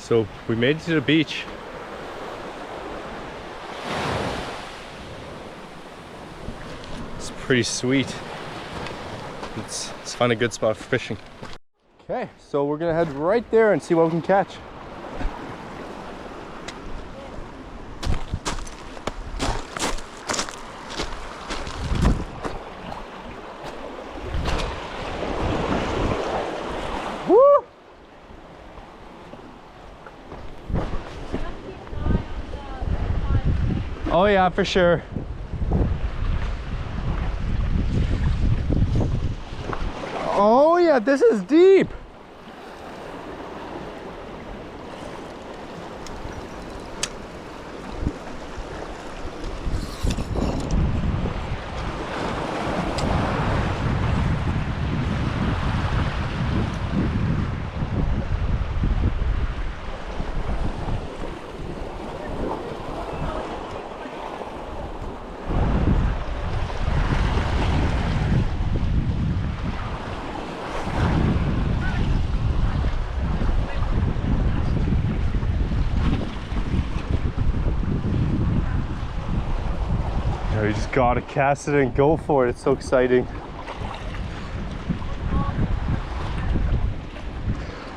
So we made it to the beach. It's pretty sweet. Let's find a good spot for fishing. Okay, so we're gonna head right there and see what we can catch. Woo! Oh yeah, for sure. Oh yeah, this is deep. You just gotta cast it and go for it. It's so exciting.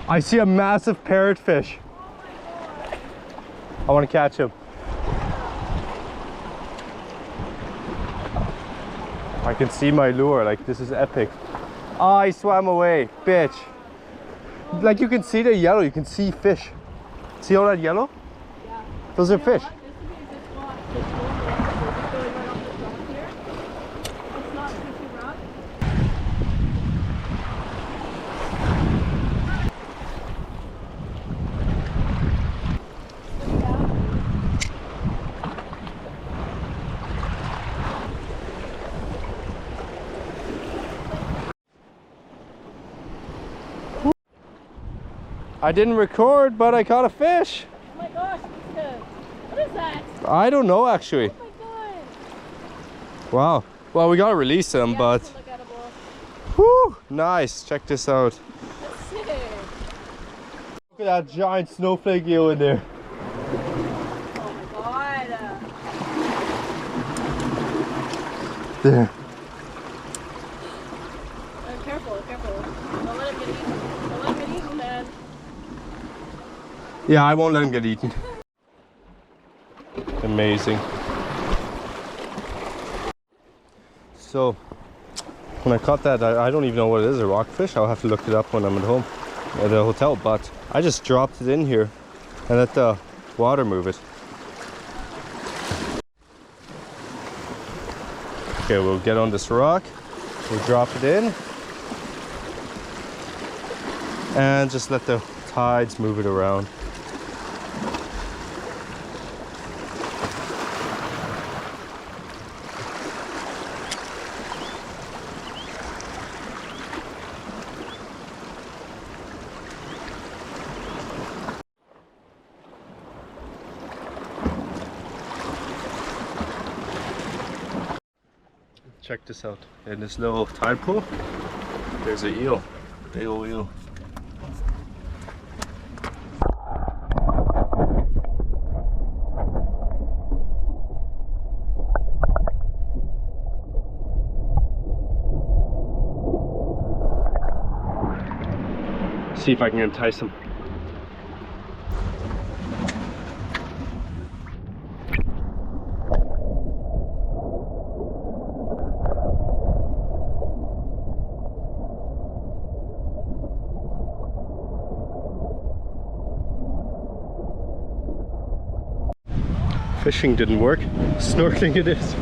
I see a massive parrotfish. I want to catch him. I can see my lure. Like, this is epic. Oh, he swam away, bitch. Like, you can see the yellow. You can see fish. See all that yellow? Yeah. Those are fish. I didn't record, but I caught a fish. Oh my gosh, what is that? I don't know actually. Oh my god. Wow. Well, we gotta release them, Yeah, but. look edible. Whew, nice. Check this out. That's sick. Look at that giant snowflake eel in there. Oh my god. There. Careful, careful. Don't let him get eaten. Don't let him get eaten, man. Yeah, I won't let him get eaten. Amazing. So, when I caught that, I don't even know what it is, a rockfish. I'll have to look it up when I'm at home, at the hotel. But I just dropped it in here and let the water move it. Okay, we'll get on this rock. We'll drop it in. And just let the tides move it around. Check this out. In this little tide pool, there's an eel. Big old eel. See if I can entice him. Fishing didn't work. Snorkeling it is.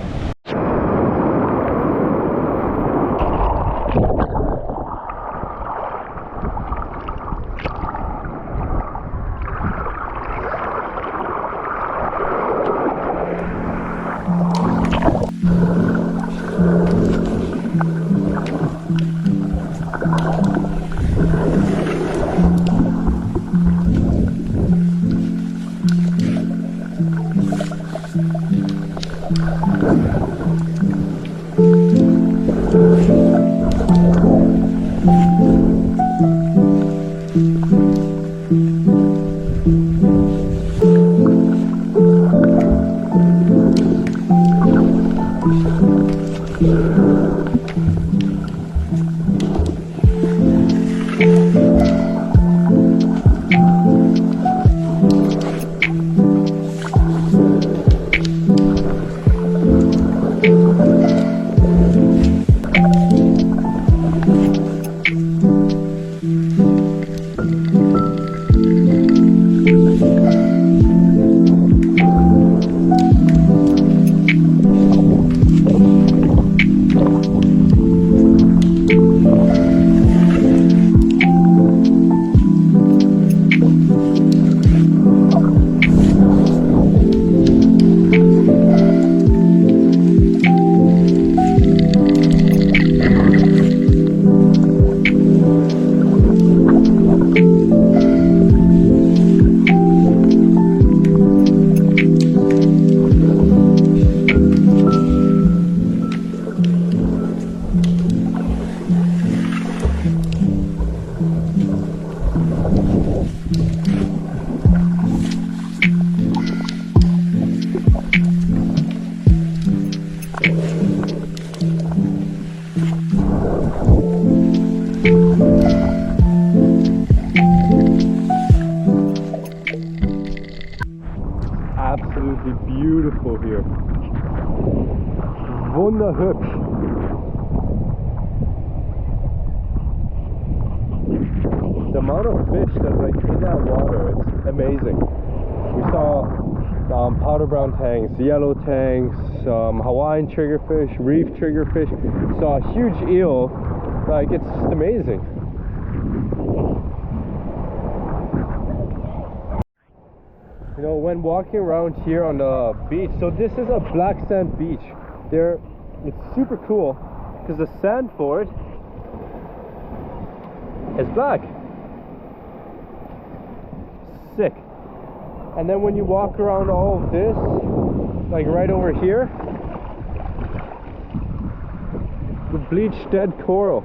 Absolutely beautiful here. Wunderhübsch. The amount of fish that are like in that water, it's amazing. We saw powder brown tangs, yellow tangs, Hawaiian triggerfish, reef triggerfish. Saw a huge eel. Like, it's just amazing. You know, when walking around here on the beach, so this is a black sand beach. It's super cool because the sand for it is black. Sick. And then when you walk around all of this, like right over here, the bleached dead coral.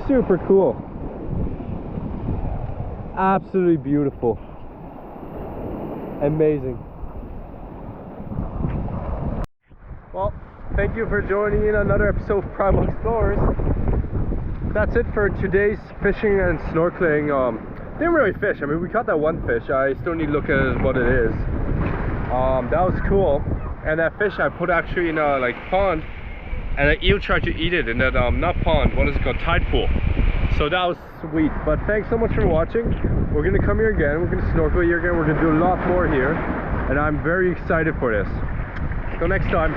Super cool. Absolutely beautiful. Amazing. Well, thank you for joining in another episode of Primal Explorers. That's it for today's fishing and snorkeling. Didn't really fish. I mean, we caught that one fish. I still need to look at what it is. That was cool. And that fish I put actually in a like pond, and an eel tried to eat it in that not pond, what is it called, tide pool. So that was sweet. But thanks so much for watching. We're gonna come here again, we're gonna snorkel here again, we're gonna do a lot more here, and I'm very excited for this. Till next time.